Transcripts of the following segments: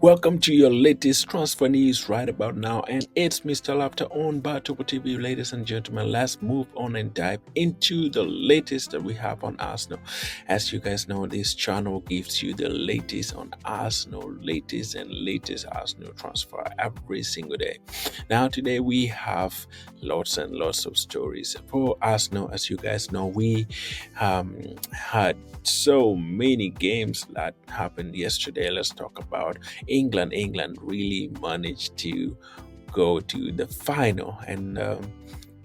Welcome to your latest transfer news right about now, and it's Mr. Laughter on Bartopo TV. Ladies and gentlemen, let's move on and dive into the latest that we have on Arsenal. As you guys know, this channel gives you the latest on Arsenal, latest Arsenal transfer every single day. Now, today we have lots and lots of stories for Arsenal. As you guys know, we had so many games that happened yesterday. Let's talk about England. England really managed to go to the final, and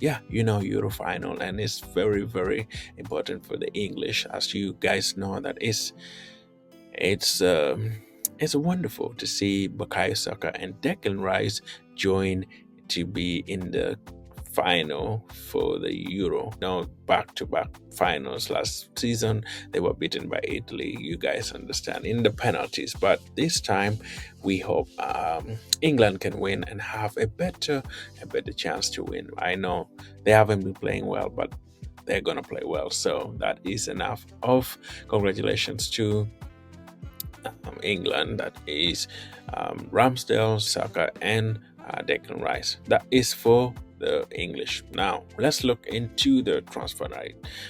Euro final, and it's very important for the English. As you guys know, that it's wonderful to see Bukayo Saka and Declan Rice join to be in the final for the Euro. Now, back-to-back finals. Last season they were beaten by Italy, you guys understand, in the penalties, but this time we hope England can win and have a better chance to win. I know they haven't been playing well, but they're gonna play well, so that is enough of congratulations to England. That is Ramsdale, Saka, and Declan Rice. That is for the English. Now let's look into the transfer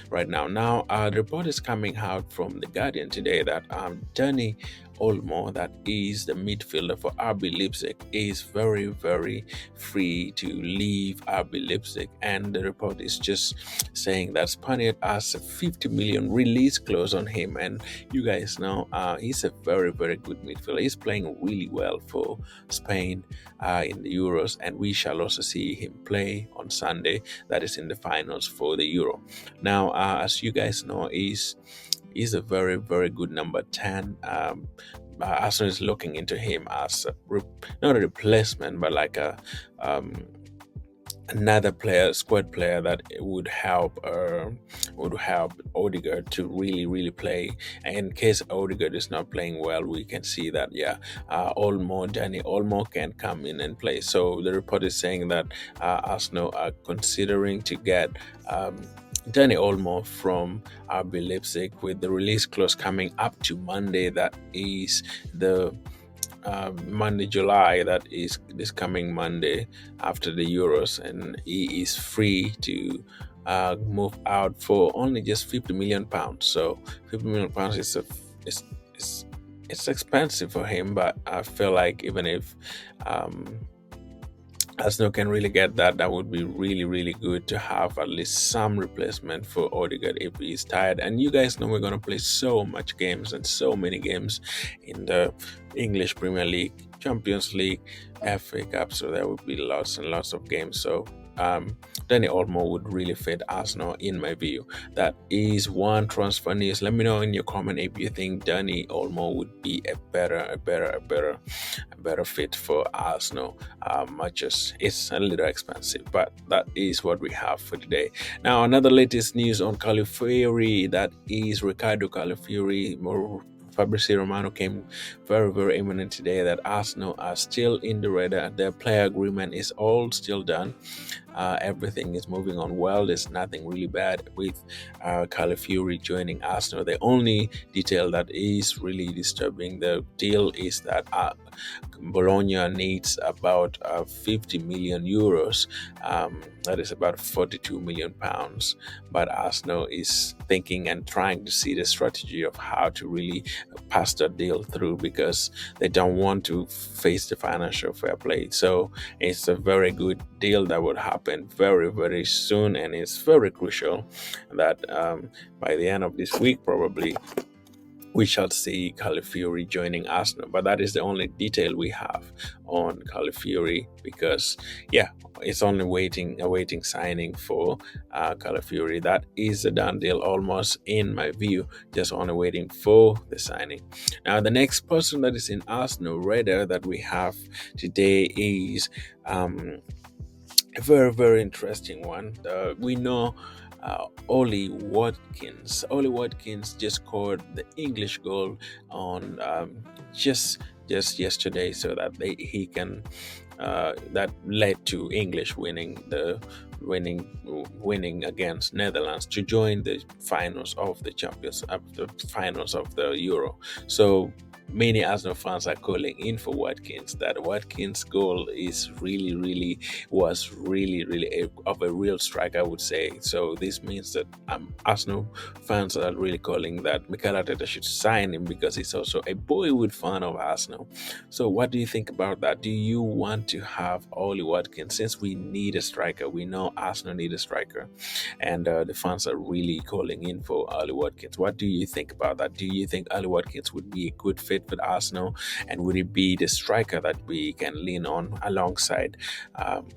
right now. The report is coming out from the Guardian today that Dani Olmo, that is the midfielder for RB Leipzig, is very free to leave RB Leipzig, and the report is just saying that Spaniard has a 50 million release clause on him. And you guys know he's a very good midfielder. He's playing really well for Spain in the Euros, and we shall also see him play on Sunday, that is in the finals for the Euro. Now as you guys know, he's a very good number 10. Arsenal is looking into him as not a replacement, but like another player, squad player that would help Odegaard to really play. And in case Odegaard is not playing well, we can see that Dani Olmo can come in and play. So the report is saying that Arsenal are considering to get Dani Olmo from RB Leipzig, with the release clause coming up to Monday. That is the Monday, July. That is this coming Monday after the Euros, and he is free to move out for only just £50 million. So £50 million is it's expensive for him, but I feel like even if Arsenal can really get that would be really good to have at least some replacement for Odegaard if he's tired. And you guys know we're going to play so much games and so many games in the English Premier League, Champions League, FA Cup, so there would be lots and lots of games. So Dani Olmo would really fit Arsenal in my view. That is one transfer news. Let me know in your comment if you think Dani Olmo would be a better fit for Arsenal. Much as it's a little expensive, but that is what we have for today. Now another latest news on Calafiori, that is Ricardo Calafiori. Fabrizio Romano came very imminent today that Arsenal are still in the radar. Their player agreement is all still done. Everything is moving on well. There's nothing really bad with Calafiori joining Arsenal. The only detail that is really disturbing the deal is that Bologna needs about 50 million euros. That is about 42 million pounds. But Arsenal is thinking and trying to see the strategy of how to really pass that deal through, because they don't want to face the financial fair play. So it's a very good deal that would happen very soon, and it's very crucial that by the end of this week probably we shall see Calafiori joining Arsenal. But that is the only detail we have on Calafiori, because it's only awaiting signing for Calafiori. That is a done deal almost in my view, just only waiting for the signing. Now the next person that is in Arsenal radar that we have today is a very interesting one. We know Ollie Watkins. Ollie Watkins just scored the English goal on just yesterday, so that he can that led to English winning against Netherlands to join the finals of the finals of the Euro. So many Arsenal fans are calling in for Watkins. That Watkins goal is of a real strike, I would say. So this means that Arsenal fans are really calling that Mikel Arteta should sign him because he's also a boyhood fan of Arsenal. So what do you think about that? Do you want to have Ollie Watkins? Since we need a striker, we know Arsenal need a striker, and the fans are really calling in for Ollie Watkins. What do you think about that? Do you think Ollie Watkins would be a good fit with Arsenal, and would it be the striker that we can lean on alongside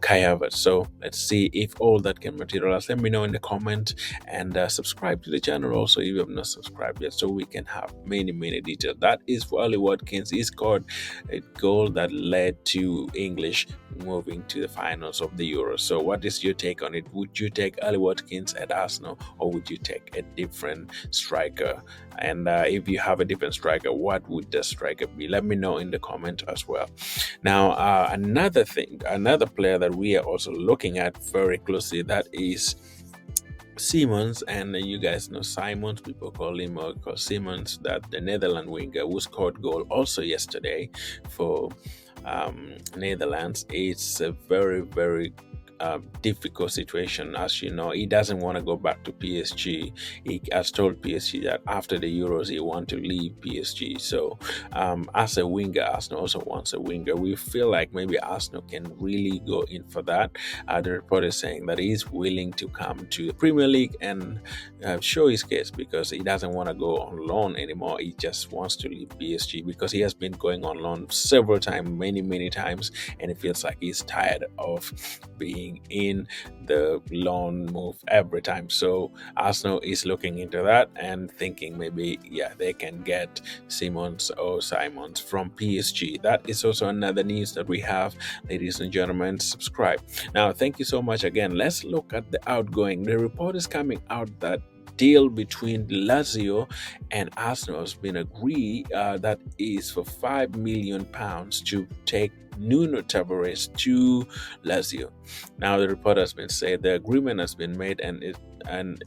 Kai Havertz? So let's see if all that can materialize. Let me know in the comment, and subscribe to the channel also if you have not subscribed yet, so we can have many details. That is for Ollie Watkins. He scored a goal that led to English moving to the finals of the Euro. So what is your take on it? Would you take Ollie Watkins at Arsenal, or would you take a different striker? And if you have a different striker, what would the striker be? Let me know in the comment as well. Now, another player that we are also looking at very closely, that is Simons. And you guys know Simons, people call him or call Simons, that the Netherlands winger who scored goal also yesterday for Netherlands. It's a very difficult situation. As you know, he doesn't want to go back to PSG. He has told PSG that after the Euros he wants to leave PSG. So as a winger, Arsenal also wants a winger. We feel like maybe Arsenal can really go in for that. The report is saying that he's willing to come to the Premier League and show his case, because he doesn't want to go on loan anymore. He just wants to leave PSG because he has been going on loan several times, many times, and it feels like he's tired of being in the loan move every time. So Arsenal is looking into that and thinking maybe they can get Simons from PSG. That is also another news that we have. Ladies and gentlemen, subscribe. Now, thank you so much again. Let's look at the outgoing. The report is coming out that deal between Lazio and Arsenal has been agreed, that is for £5 million to take Nuno Tavares to Lazio. Now, the report has been said the agreement has been made, and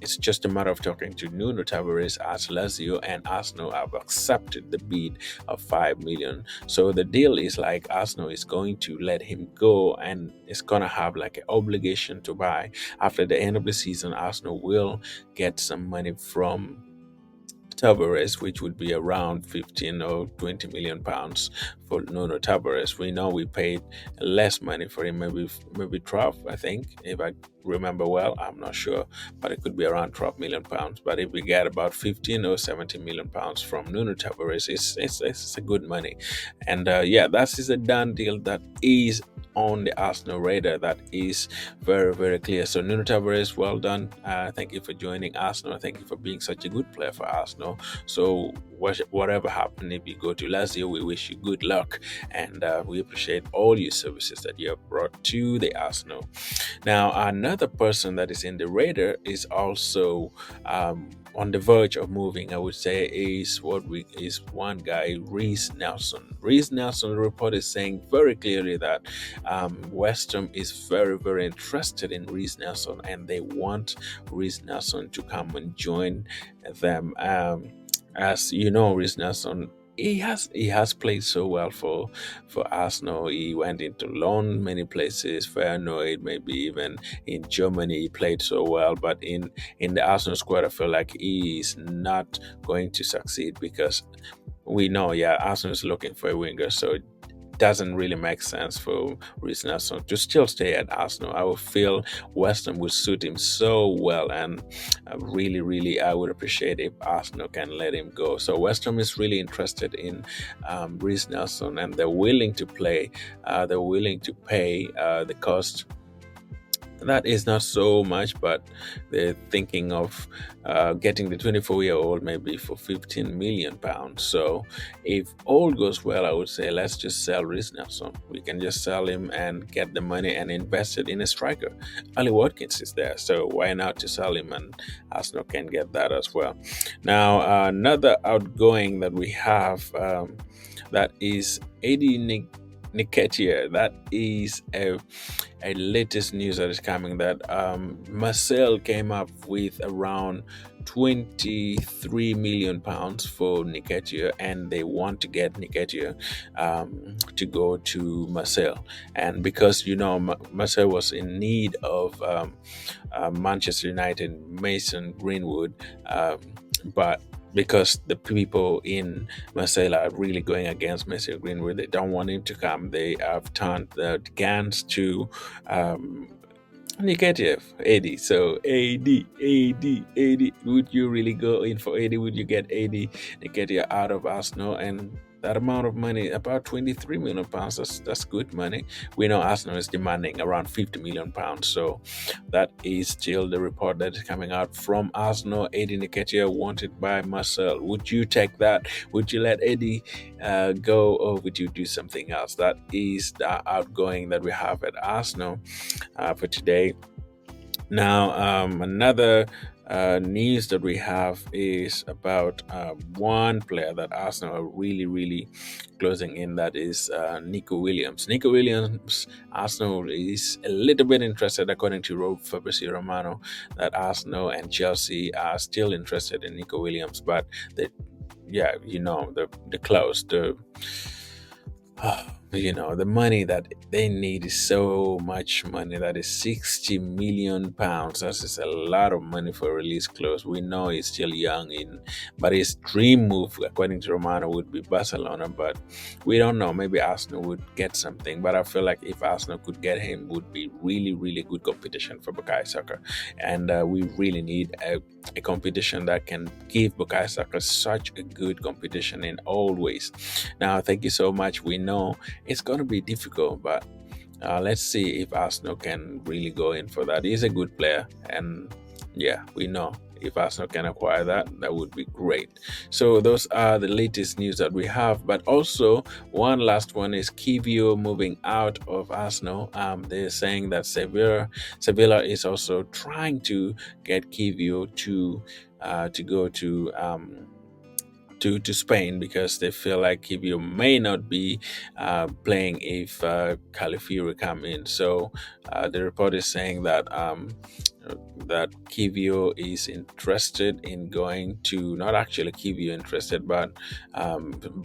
it's just a matter of talking to Nuno Tavares as Lazio and Arsenal have accepted the bid of £5 million. So the deal is like Arsenal is going to let him go, and it's gonna have like an obligation to buy. After the end of the season, Arsenal will get some money from Tavares, which would be around 15 or 20 million pounds for Nuno Tavares. We know we paid less money for him, maybe 12, I think, if I remember well. I'm not sure, but it could be around 12 million pounds. But if we get about 15 or 17 million pounds from Nuno Tavares, it's a good money. And that is a done deal that is on the Arsenal radar. That is very clear. So Nuno Tavares, well done. Thank you for joining Arsenal. Thank you for being such a good player for Arsenal. So whatever happened, if you go to Lazio, we wish you good luck, and we appreciate all your services that you have brought to the Arsenal. Now, another person that is in the radar is also on the verge of moving, I would say, is one guy, Reece Nelson. Reece Nelson, the report is saying very clearly that West Ham is very interested in Reece Nelson, and they want Reece Nelson to come and join them. As you know, Reece Nelson, he has played so well for Arsenal. He went into loan many places, Feyenoord, maybe even in Germany. He played so well, but in the Arsenal squad, I feel like he is not going to succeed, because we know, Arsenal is looking for a winger, so it doesn't really make sense for Reece Nelson to still stay at Arsenal. I would feel West Ham would suit him so well, and really I would appreciate if Arsenal can let him go. So West Ham is really interested in Reece Nelson, and they're willing to pay the cost. That is not so much, but they're thinking of getting the 24-year-old maybe for £15 million. So if all goes well, I would say let's just sell Reece Nelson. We can just sell him and get the money and invest it in a striker. Ollie Watkins is there, so why not to sell him, and Arsenal can get that as well. Now, another outgoing that we have, that is Nketiah. That is a latest news that is coming, that Marcel came up with around 23 million pounds for Nketiah, and they want to get Nketiah to go to Marcel. And because Marcel was in need of Manchester United Mason Greenwood, but because the people in Marseille are really going against Mason Greenwood, they don't want him to come. They have turned the guns to negative 80. So AD, would you really go in for 80? Would you get 80 Nketiah out of Arsenal? And that amount of money, about 23 million pounds, that's good money. We know Arsenal is demanding around 50 million pounds. So that is still the report that is coming out from Arsenal. 80 Nketiah wanted by Marcel. Would you take that? Would you let Eddie go, or would you do something else? That is the outgoing that we have at Arsenal for today. Now, another news that we have is about one player that Arsenal are really, really closing in. That is Nico Williams. Nico Williams, Arsenal is a little bit interested, according to Fabrizio Romano, that Arsenal and Chelsea are still interested in Nico Williams, but the close, the money that they need is so much money. That is 60 million pounds. That is a lot of money for a release clause. We know he's still young, but his dream move, according to Romano, would be Barcelona. But we don't know. Maybe Arsenal would get something. But I feel like if Arsenal could get him, would be really, really good competition for Bukayo Saka. And we really need a competition that can give Bukayo Saka such a good competition in all ways. Now, thank you so much. We know it's going to be difficult, but let's see if Arsenal can really go in for that. He's a good player, and we know if Arsenal can acquire that would be great. So those are the latest news that we have. But also, one last one is Kivio moving out of Arsenal. They're saying that Sevilla is also trying to get Kivio to go to Spain, because they feel like Kivio may not be playing if Calafiori come in. So the report is saying that Kivio is interested in going to, not actually Kivio interested, but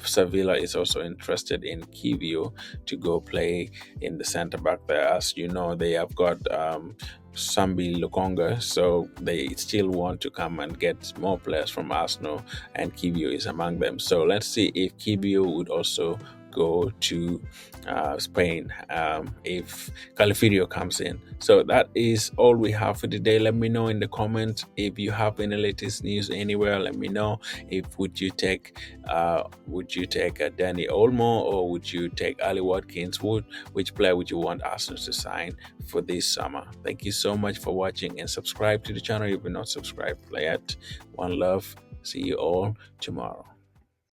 Sevilla is also interested in Kivio to go play in the centre back there. As you know, they have got Sambi Lukonga, so they still want to come and get more players from Arsenal, and Kivio is among them. So let's see if Kivio would also go to Spain if Calafiori comes in. So that is all we have for today. Let me know in the comments if you have any latest news anywhere. Let me know if would you take Dani Olmo, or would you take Ali Watkins? Which player would you want Arsenal to sign for this summer? Thank you so much for watching, and subscribe to the channel if you're not subscribed yet. One love. See you all tomorrow.